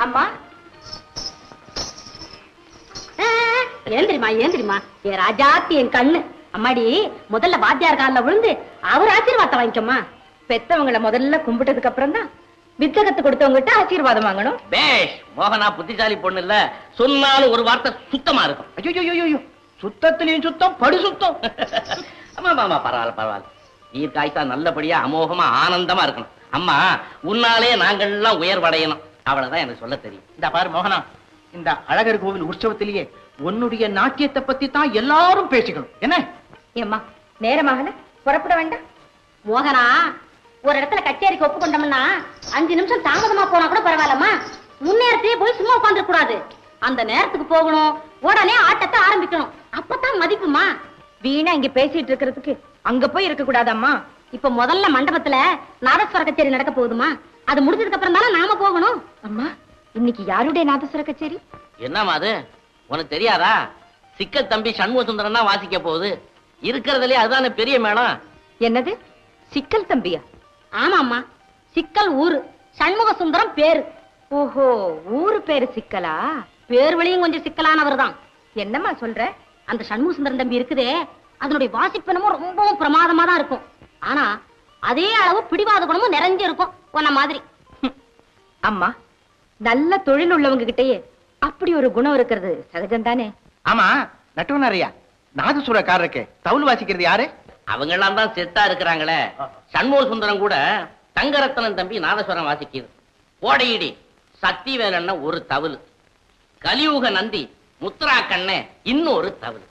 அம்மா ஏந்திரிமா ஏந்திரிமா என் ராஜாத்தி என் கண்ணு. அம்மாடி முதல்ல வாத்தியார் காலில் விழுந்து அவர் ஆசீர்வாதத்தை வாங்கிக்கோமா. பெத்தவங்களை முதல்ல கும்பிட்டதுக்கு அப்புறம் தான் வித்தகத்து கொடுத்தவங்கிட்ட ஆசீர்வாதம் வாங்கணும். பேஷ். மோகனா புத்திசாலி பொண்ணு இல்ல, சொன்னாலும் ஒரு வார்த்தை சுத்தமா இருக்கும். ஐயோ சுத்தத்திலையும் சுத்தம், படு சுத்தம். ஆமா ஆமா பரவாயில்ல பரவாயில்ல. தீர்க்காய்த்தா நல்லபடியா அமோகமா ஆனந்தமா இருக்கணும். அம்மா உன்னாலே நாங்கள்லாம் உயர்வடையணும், அவ்வளவுதான் எனக்கு சொல்ல தெரியும். இந்த பாரு மோகனா, இந்த அழகர் கோவில் உற்சவத்திலேயே உன்னுடைய நாட்டியத்தை பத்தி தான் எல்லாரும் பேசிக்கணும். என்ன ஏம்மா நேரமாகல, புறப்பட வேண்டாம். மோகனா ஒரு இடத்துல கச்சேரிக்கு ஒப்புக்கொண்டோம்னா 5 நிமிஷம் தாமதமா போனா கூட பரவாயில்லம்மா. முன்னேரத்தையே போய் சும்மா உட்கார்ந்து கூடாது. அந்த நேரத்துக்கு போகணும், உடனே ஆட்டத்தை ஆரம்பிக்கணும். அப்பதான் மதிப்புமா. வீணா இங்க பேசிட்டு இருக்கிறதுக்கு அங்க போய் இருக்க கூடாதம்மா. இப்ப முதல்ல மண்டபத்துல நாதஸ்வர கச்சேரி நடக்க போகுதுமா. அது முடிஞ்சதுக்கு அப்புறம் தானே நாம போகணும். அம்மா இன்னைக்கு யாருடைய நாதஸ்வர கச்சேரி? என்னம்மா அது உனக்கு தெரியாதா? சிக்கல் தம்பி சண்முக சுந்தரம் தான் வாசிக்க போகுது. இருக்கிறதுலே அதுதானே பெரிய மேளம். என்னது சிக்கல் தம்பியா? ஆமாம்மா, சிக்கல் ஊரு, சண்முக சுந்தரம் பேரு. ஓஹோ, ஊரு பேரு சிக்கலா? பேர் வழியும் கொஞ்சம் சிக்கலானவர் தான். என்னம்மா சொல்ற? அந்த சண்முக சுந்தரம் தம்பி இருக்குதே, அதனுடைய வாசிப்பனமும் ரொம்பவும் பிரமாதமா தான் இருக்கும். ஆனா அதே அளவு பிடிவாத குணமும் நிறைஞ்சு இருக்கும் உன்ன மாதிரி. அம்மா நல்ல தொழில் உள்ளவங்க கிட்டயே அப்படி ஒரு குணம் இருக்கிறது சகஜம் தானே. ஆமா நட்டுவனாரியா, நாதசுரக்காரருக்கு தவுல் வாசிக்கிறது யாரு? அவங்க எல்லாம் தான் செட்டா இருக்கிறாங்களே. சண்முக சுந்தரம் கூட தங்கரத்னம் தம்பி நாதஸ்வரம் வாசிக்குது. கோடையிடி சக்திவேலன்ன ஒரு தவுல், கலியுக நந்தி முத்ரா கண்ணே இன்னொரு தவுல்.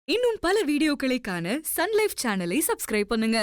இன்னும் பல வீடியோக்களை காண சன் லைஃப் சேனலை சப்ஸ்கிரைப் பண்ணுங்க.